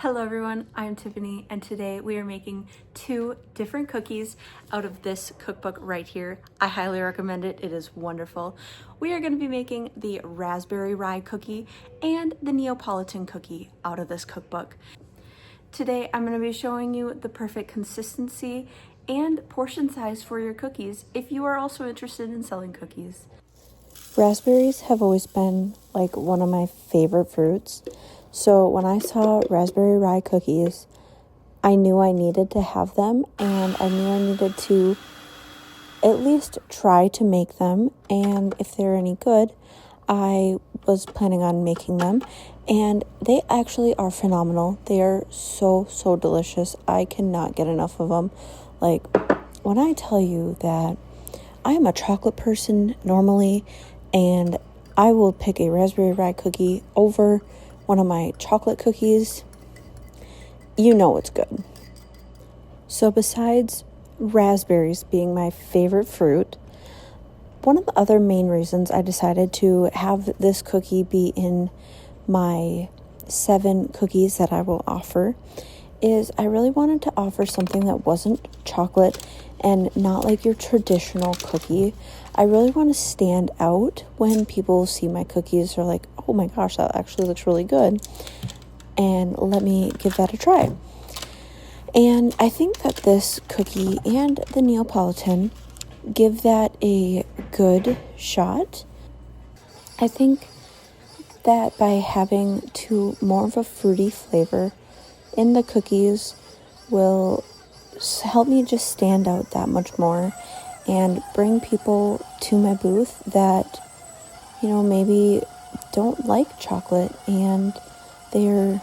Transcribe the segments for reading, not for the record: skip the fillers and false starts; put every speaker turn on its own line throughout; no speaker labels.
Hello everyone, I'm Tiffany and today we are making 2 different cookies out of this cookbook right here. I highly recommend it, it is wonderful. We are going to be making the raspberry rye cookie and the Neapolitan cookie out of this cookbook. Today I'm going to be showing you the perfect consistency and portion size for your cookies if you are also interested in selling cookies.
Raspberries have always been like one of my favorite fruits. So when I saw raspberry rye cookies, I knew I needed to have them and I knew I needed to at least try to make them. And if they're any good, I was planning on making them. And they actually are phenomenal. They are so delicious. I cannot get enough of them. Like, when I tell you that I am a chocolate person normally, and I will pick a raspberry rye cookie over one of my chocolate cookies, you know it's good. So besides raspberries being my favorite fruit, one of the other main reasons I decided to have this cookie be in my 7 cookies that I will offer is I really wanted to offer something that wasn't chocolate and not like your traditional cookie. I really want to stand out when people see my cookies. They're like, oh my gosh, that actually looks really good. And let me give that a try. And I think that this cookie and the Neapolitan give that a good shot. I think that by having more of a fruity flavor in the cookies will help me just stand out that much more and bring people to my booth that, maybe don't like chocolate and they're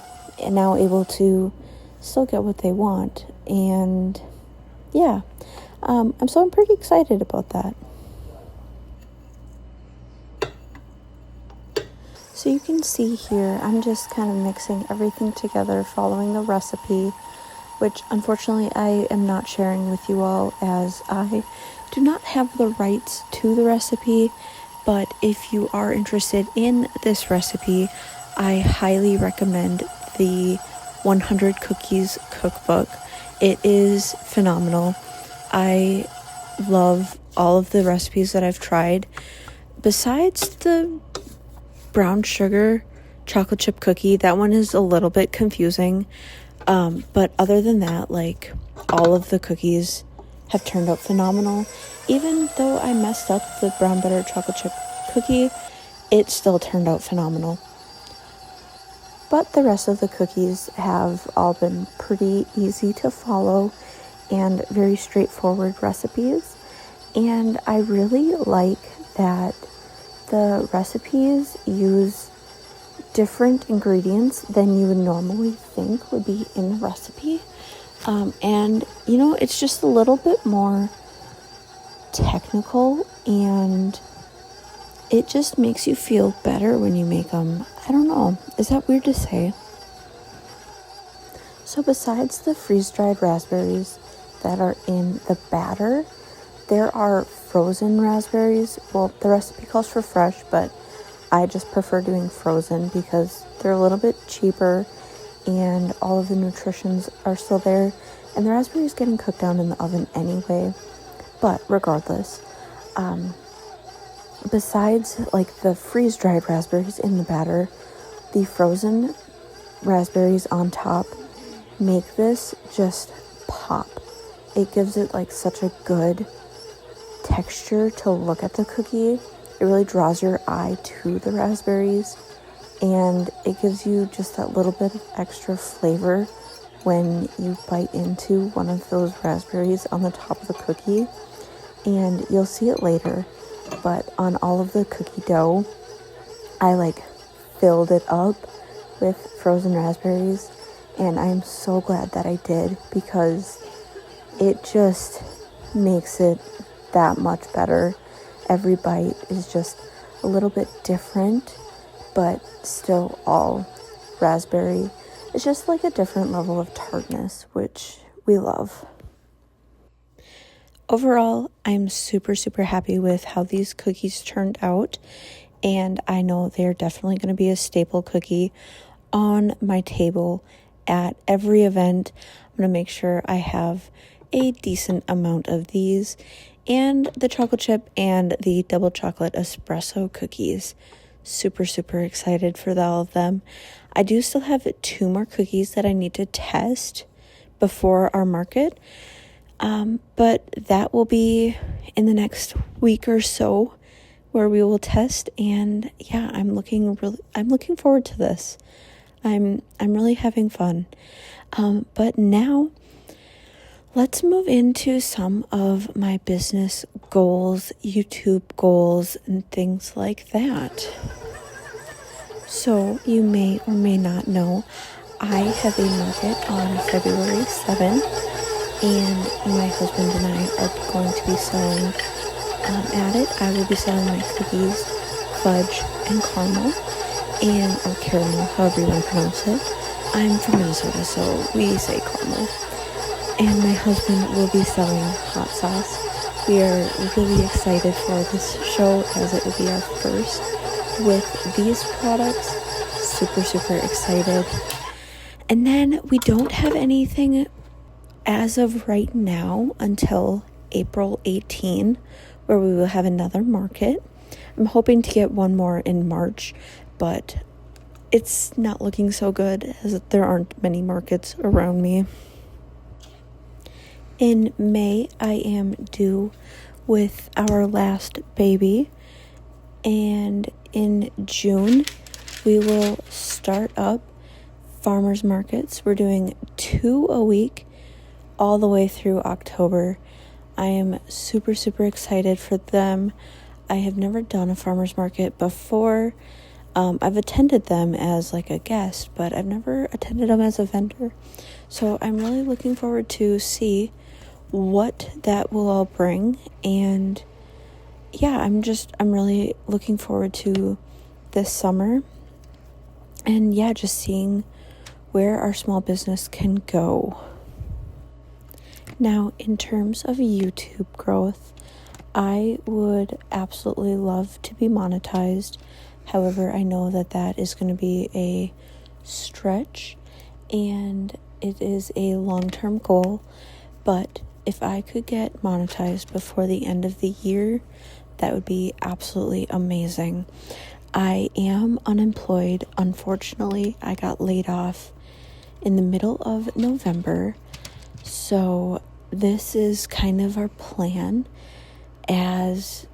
now able to still get what they want. And yeah, I'm pretty excited about that. So you can see here, I'm just kind of mixing everything together, following the recipe, which unfortunately I am not sharing with you all as I do not have the rights to the recipe. But if you are interested in this recipe, I highly recommend the 100 Cookies cookbook. It is phenomenal. I love all of the recipes that I've tried. Besides the brown sugar chocolate chip cookie, that one is a little bit confusing. But other than that, like, all of the cookies have turned out phenomenal. Even though I messed up the brown butter chocolate chip cookie, it still turned out phenomenal. But the rest of the cookies have all been pretty easy to follow and very straightforward recipes. And I really like that the recipes use different ingredients than you would normally think would be in the recipe. And it's just a little bit more technical and it just makes you feel better when you make them. I don't know. Is that weird to say? So besides the freeze-dried raspberries that are in the batter, there are frozen raspberries. Well, the recipe calls for fresh, but I just prefer doing frozen because they're a little bit cheaper and all of the nutritions are still there. And the raspberries getting cooked down in the oven anyway. But regardless, besides like the freeze-dried raspberries in the batter, the frozen raspberries on top make this just pop. It gives it like such a good texture to look at the cookie. It really draws your eye to the raspberries and it gives you just that little bit of extra flavor when you bite into one of those raspberries on the top of the cookie. And you'll see it later, but on all of the cookie dough, I filled it up with frozen raspberries, and I'm so glad that I did because it just makes it that much better. Every bite is just a little bit different, but still all raspberry. It's just like a different level of tartness, which we love. Overall, I'm super happy with how these cookies turned out, and I know they're definitely going to be a staple cookie on my table at every event. I'm going to make sure I have a decent amount of these, and the chocolate chip and the double chocolate espresso cookies. Super, super excited for all of them. I do still have 2 more cookies that I need to test before our market, but that will be in the next week or so where we will test. And yeah, I'm looking forward to this. I'm really having fun. But now let's move into some of my business goals, YouTube goals, and things like that. So you may or may not know, I have a market on February 7th, and my husband and I are going to be selling at it. I will be selling my cookies, fudge, and caramel, or caramel, however you want to pronounce it. I'm from Minnesota, so we say caramel. And my husband will be selling hot sauce. We are really excited for this show, as it will be our first with these products. Super, super excited. And then we don't have anything as of right now until April 18, where we will have another market. I'm hoping to get one more in March, but it's not looking so good as there aren't many markets around me. In May, I am due with our last baby, and in June, we will start up farmers markets. We're doing 2 a week all the way through October. I am super, super excited for them. I have never done a farmers market before. I've attended them as like a guest, but I've never attended them as a vendor. So I'm really looking forward to see what that will all bring. And yeah, I'm really looking forward to this summer. And yeah, just seeing where our small business can go. Now, in terms of YouTube growth, I would absolutely love to be monetized. However, I know that is going to be a stretch, and it is a long-term goal. But if I could get monetized before the end of the year, that would be absolutely amazing. I am unemployed. Unfortunately, I got laid off in the middle of November. So this is kind of our plan, as,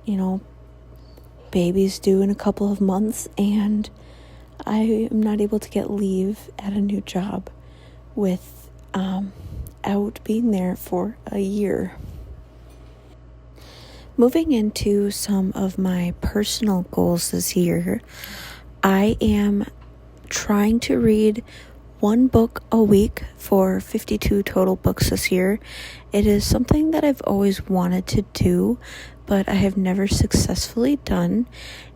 baby's due in a couple of months, and I am not able to get leave at a new job without being there for a year. Moving into some of my personal goals this year, I am trying to read 1 book a week for 52 total books this year. It is something that I've always wanted to do, but I have never successfully done.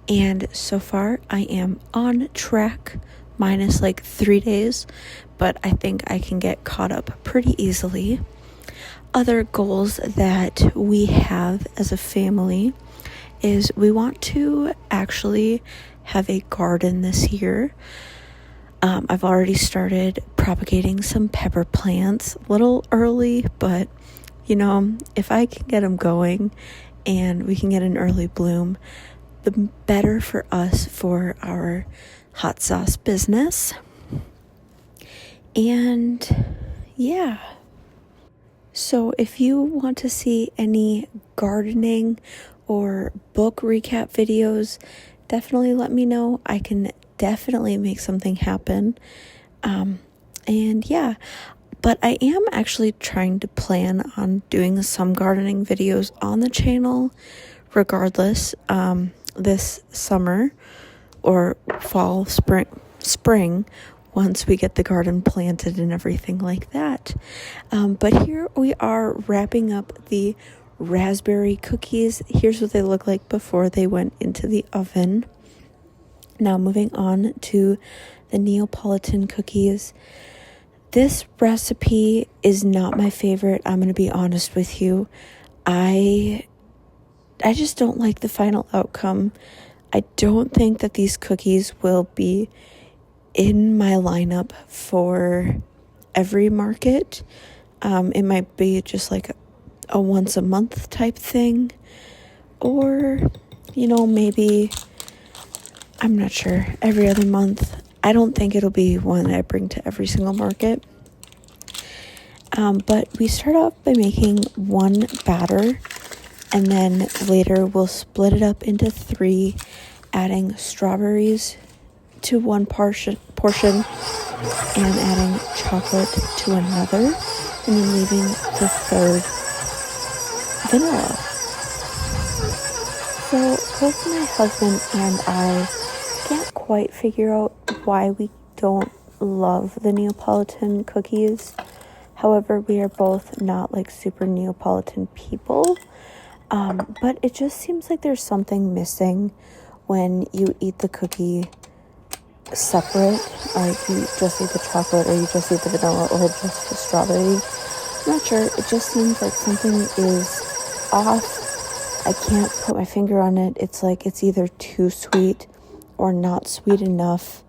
And so far, I am on track, minus like 3 days, but I think I can get caught up pretty easily. Other goals that we have as a family is we want to actually have a garden this year. I've already started propagating some pepper plants, a little early, but if I can get them going and we can get an early bloom, the better for us for our hot sauce business. And yeah. So if you want to see any gardening or book recap videos, definitely let me know. I can definitely make something happen. And yeah, but I am actually trying to plan on doing some gardening videos on the channel regardless, this summer or fall, spring, once we get the garden planted and everything like that. But here we are wrapping up the raspberry cookies. Here's what they look like before they went into the oven. Now moving on to the Neapolitan cookies. This recipe is not my favorite. I'm going to be honest with you. I just don't like the final outcome. I don't think that these cookies will be in my lineup for every market. It might be just like a once a month type thing, or, maybe, I'm not sure, every other month. I don't think it'll be one that I bring to every single market. But we start off by making one batter, and then later we'll split it up into 3, adding strawberries to one portion and adding chocolate to another, and then leaving the third vanilla. So both my husband and I can't quite figure out why we don't love the Neapolitan cookies. However, we are both not like super Neapolitan people. But it just seems like there's something missing when you eat the cookie separate. Like you just eat the chocolate, or you just eat the vanilla, or just the strawberry. I'm not sure. It just seems like something is off. I can't put my finger on it. It's like it's either too sweet or not sweet enough,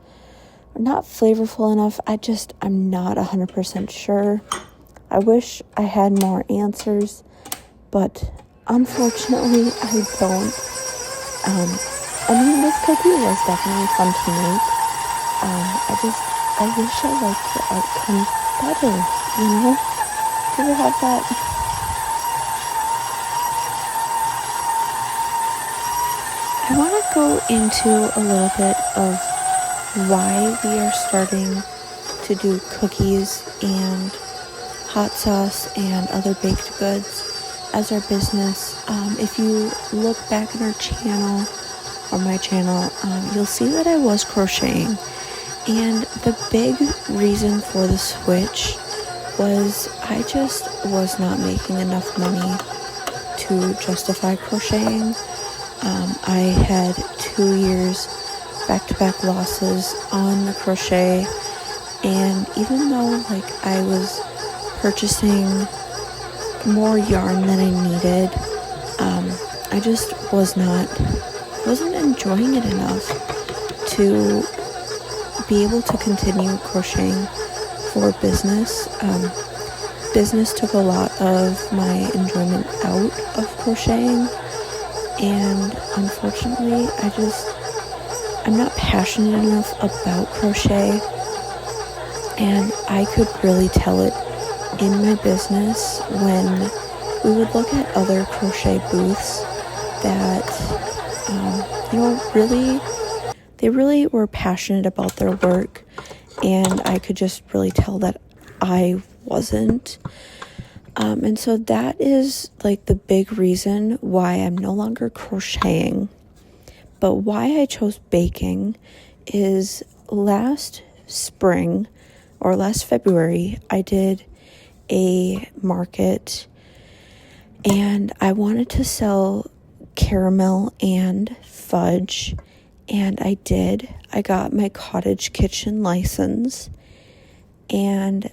or not flavorful enough. I'm not 100% sure. I wish I had more answers, but unfortunately I don't. This cookie was definitely fun to make. I wish I liked the outcome better, Do you ever have that? I want to go into a little bit of why we are starting to do cookies and hot sauce and other baked goods as our business. If you look back at our channel, or my channel, you'll see that I was crocheting. And the big reason for the switch was I just was not making enough money to justify crocheting. I had 2 years back-to-back losses on the crochet, and even though I was purchasing more yarn than I needed, I just wasn't enjoying it enough to be able to continue crocheting for business. Business took a lot of my enjoyment out of crocheting, and unfortunately I'm not passionate enough about crochet, and I could really tell it in my business when we would look at other crochet booths that they really were passionate about their work, and I could just really tell that I wasn't. And so that is the big reason why I'm no longer crocheting. But why I chose baking is last spring or last February, I did a market, and I wanted to sell caramel and fudge, and I did. I got my cottage kitchen license, and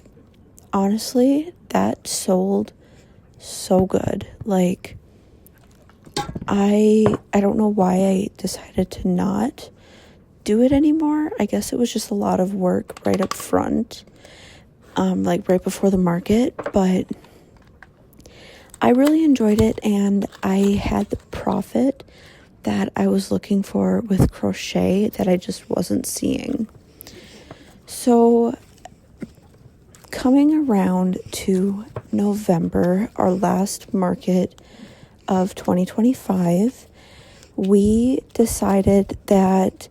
honestly, that sold so good. I don't know why I decided to not do it anymore. I guess it was just a lot of work right up front, right before the market, but I really enjoyed it, and I had the profit that I was looking for with crochet that I just wasn't seeing. So coming around to November, our last market of 2025, we decided that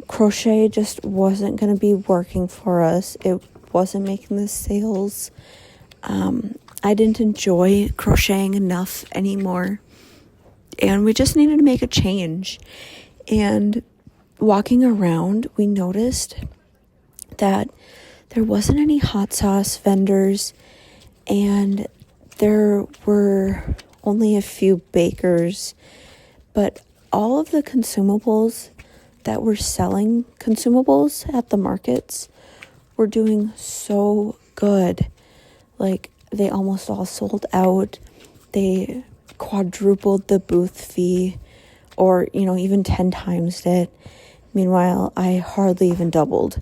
crochet just wasn't going to be working for us. It wasn't making the sales. I didn't enjoy crocheting enough anymore, and we just needed to make a change. And walking around, we noticed that there wasn't any hot sauce vendors, and there were only a few bakers, but all of the consumables that were selling consumables at the markets were doing so good. They almost all sold out. They quadrupled the booth fee, or even 10 times it. Meanwhile, I hardly even doubled.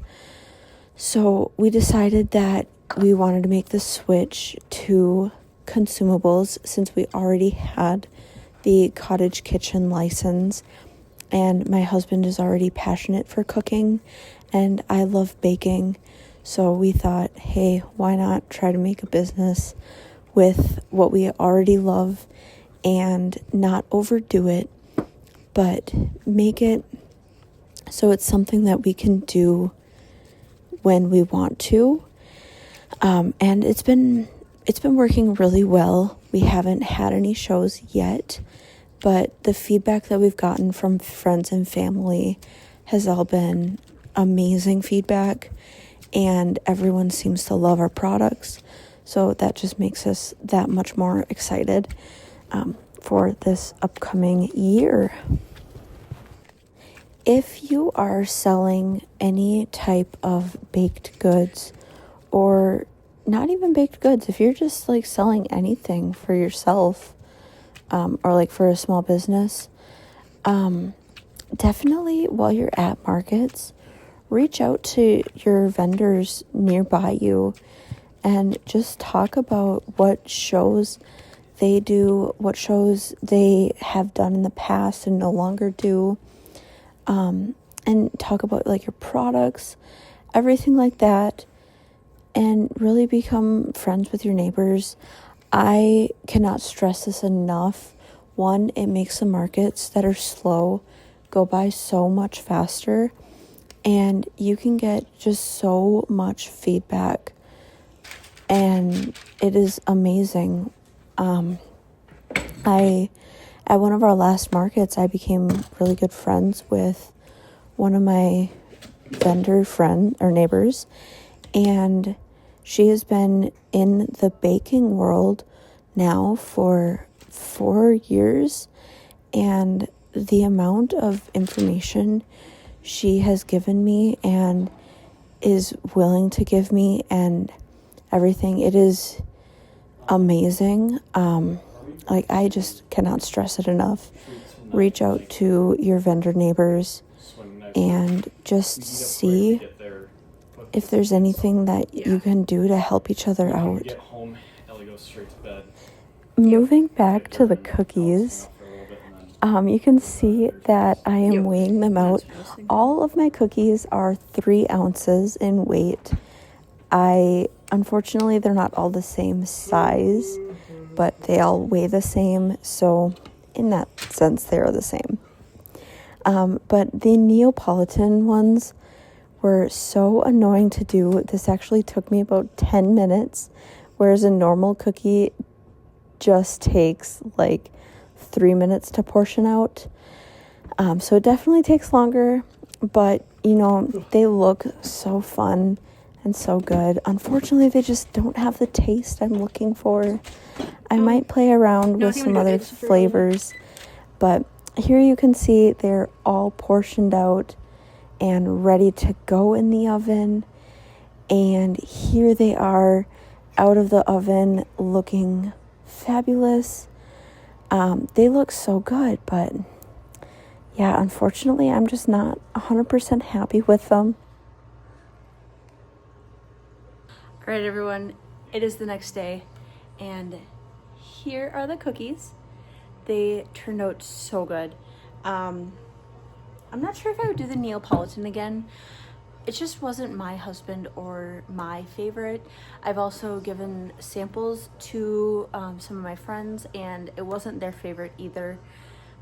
So we decided that we wanted to make the switch to consumables since we already had the cottage kitchen license, and my husband is already passionate for cooking and I love baking. So we thought, hey, why not try to make a business with what we already love and not overdo it, but make it so it's something that we can do when we want to. And it's been working really well. We haven't had any shows yet, but the feedback that we've gotten from friends and family has all been amazing feedback, and everyone seems to love our products. So that just makes us that much more excited for this upcoming year. If you are selling any type of baked goods, or not even baked goods, if you're just like selling anything for yourself, or like for a small business, definitely while you're at markets, reach out to your vendors nearby you and just talk about what shows they do, what shows they have done in the past and no longer do, and talk about like your products, everything like that, and really become friends with your neighbors. I cannot stress this enough. One, it makes the markets that are slow go by so much faster, and you can get just so much feedback, and it is amazing. At one of our last markets, I became really good friends with one of my vendor friend or neighbors, and she has been in the baking world now for 4 years, and the amount of information she has given me and is willing to give me and everything, it is amazing. I just cannot stress it enough. Reach out to your vendor neighbors and just see if there's anything that you can do to help each other out. Moving back to the cookies, you can see that I am weighing them out. All of my cookies are 3 ounces in weight. Unfortunately, they're not all the same size, but they all weigh the same. So in that sense, they are the same. But the Neapolitan ones were so annoying to do. This actually took me about 10 minutes, whereas a normal cookie just takes like 3 minutes to portion out. So it definitely takes longer, but they look so fun and so good. Unfortunately, they just don't have the taste I'm looking for. I might play around with some other flavors, but here you can see they're all portioned out and ready to go in the oven. And here they are out of the oven looking fabulous. They look so good, but yeah, unfortunately, I'm just not 100% happy with them.
All right, everyone, it is the next day, and here are the cookies. They turned out so good. I'm not sure if I would do the Neapolitan again. It just wasn't my husband or my favorite. I've also given samples to some of my friends, and it wasn't their favorite either.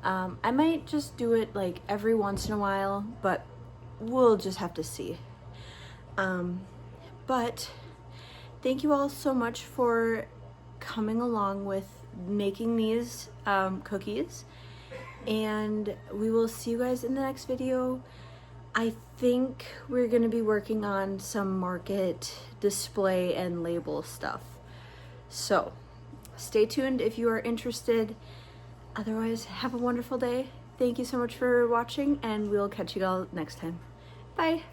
I might just do it like every once in a while, but we'll just have to see. But thank you all so much for coming along with making these cookies, and we will see you guys in the next video. I think we're going to be working on some market display and label stuff, so stay tuned if you are interested. Otherwise, have a wonderful day. Thank you so much for watching, and we'll catch you all next time. Bye.